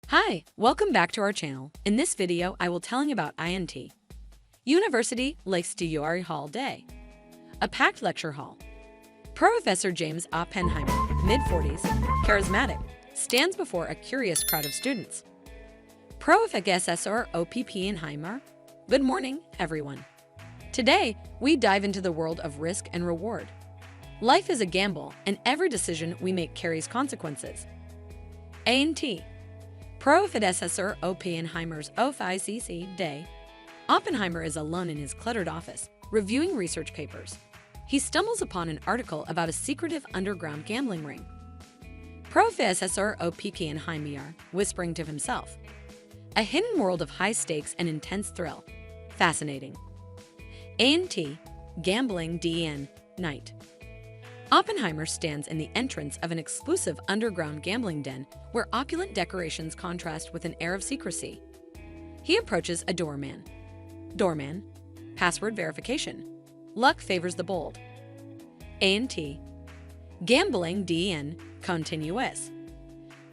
Hi, welcome back to our channel. In this video, I will telling about INT. University Leicester Hall Day. A packed lecture hall. Professor James Oppenheimer, mid-40s, charismatic, stands before a curious crowd of students. Professor Oppenheimer. Good morning, everyone. Today, we dive into the world of risk and reward. Life is a gamble, and every decision we make carries consequences. INT. Professor Oppenheimer's OFICC Day. Oppenheimer is alone in his cluttered office, reviewing research papers. He stumbles upon an article about a secretive underground gambling ring. Professor Oppenheimer, whispering to himself. A hidden world of high stakes and intense thrill. Fascinating. INT. Gambling DN. Night. Oppenheimer stands in the entrance of an exclusive underground gambling den where opulent decorations contrast with an air of secrecy. He approaches a doorman. Doorman. Password verification. Luck favors the bold. INT. Gambling DN. Continuous.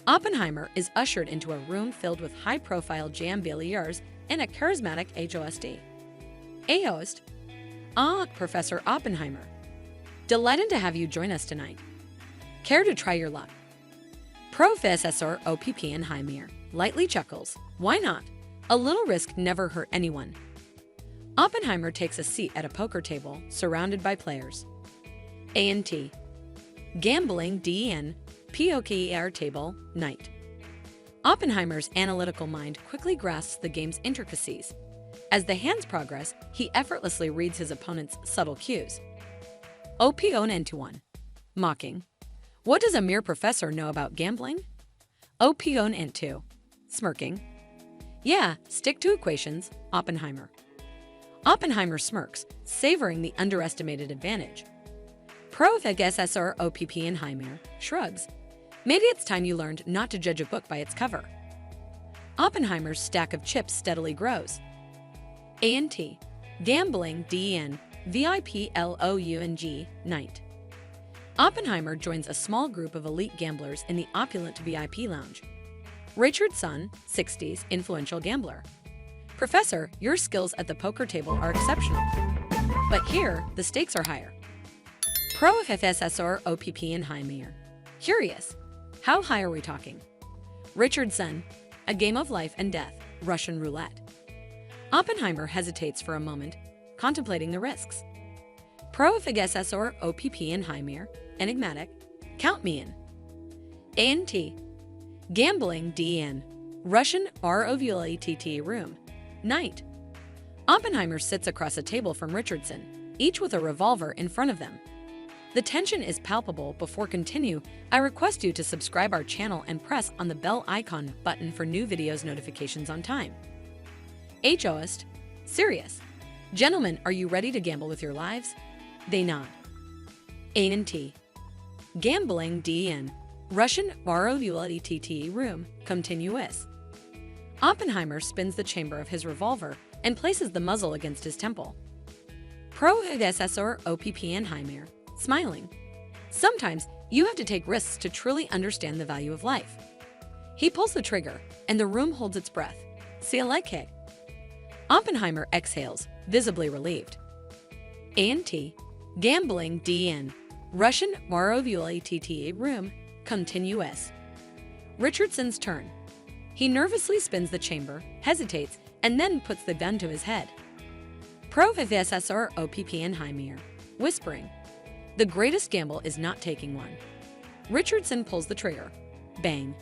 Oppenheimer is ushered into a room filled with high-profile gamblers and a charismatic host. Host. Professor Oppenheimer. Delighted to have you join us tonight. Care to try your luck? Professor Oppenheimer lightly chuckles. Why not? A little risk never hurt anyone. Oppenheimer takes a seat at a poker table surrounded by players. INT. Gambling DN. Poker table. Night. Oppenheimer's analytical mind quickly grasps the game's intricacies. As the hands progress, he effortlessly reads his opponent's subtle cues. Opponent1. Mocking. What does a mere professor know about gambling? Opponent2. Smirking. Yeah, stick to equations, Oppenheimer. Oppenheimer smirks, savoring the underestimated advantage. Professor Oppenheimer shrugs. Maybe it's time you learned not to judge a book by its cover. Oppenheimer's stack of chips steadily grows. INT. Gambling DN. VIPLOUNG. Night. Oppenheimer joins a small group of elite gamblers in the opulent VIP lounge. Richardson, 60s, influential gambler. Professor, your skills at the poker table are exceptional. But here, the stakes are higher. Professor Oppenheimer. Curious. How high are we talking? Richardson. A game of life and death. Russian roulette. Oppenheimer hesitates for a moment, contemplating the risks. Professor Oppenheimer. Enigmatic. Count me in. INT. Gambling DN. Russian roulette room. Night. Oppenheimer sits across a table from Richardson, each with a revolver in front of them. The tension is palpable. Before continue, I request you to subscribe our channel and press on the bell icon button for new videos notifications on time. Host. Serious. Gentlemen, are you ready to gamble with your lives? They nod. INT. Gambling DN. Russian roulette room. Continuous. Oppenheimer spins the chamber of his revolver and places the muzzle against his temple. Professor Oppenheimer. Smiling. Sometimes you have to take risks to truly understand the value of life. He pulls the trigger, and the room holds its breath. See a leg kick. Oppenheimer exhales, visibly relieved. INT. Gambling DN. Russian roulette room. Continuous. Richardson's turn. He nervously spins the chamber, hesitates, and then puts the gun to his head. Professor Oppenheimer. Whispering. The greatest gamble is not taking one. Richardson pulls the trigger. Bang.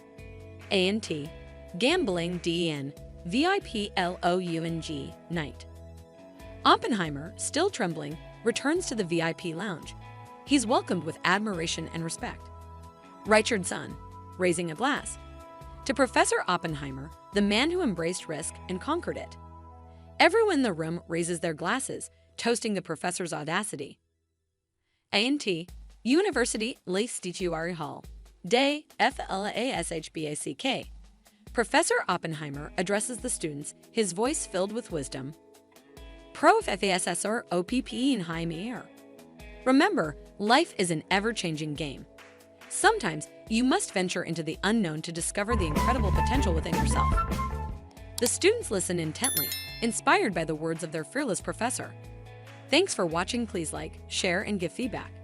INT. Gambling DN. VIPLOUNG. Night. Oppenheimer, still trembling, returns to the VIP lounge. He's welcomed with admiration and respect. Richardson, raising a glass. To Professor Oppenheimer, the man who embraced risk and conquered it. Everyone in the room raises their glasses, toasting the professor's audacity. INT. University Leicester Hall Day. FLASHBACK. Professor Oppenheimer addresses the students, his voice filled with wisdom. Professor Oppenheimer. Remember, life is an ever-changing game. Sometimes you must venture into the unknown to discover the incredible potential within yourself. The students listen intently, inspired by the words of their fearless professor. Thanks for watching. Please like, share, and give feedback.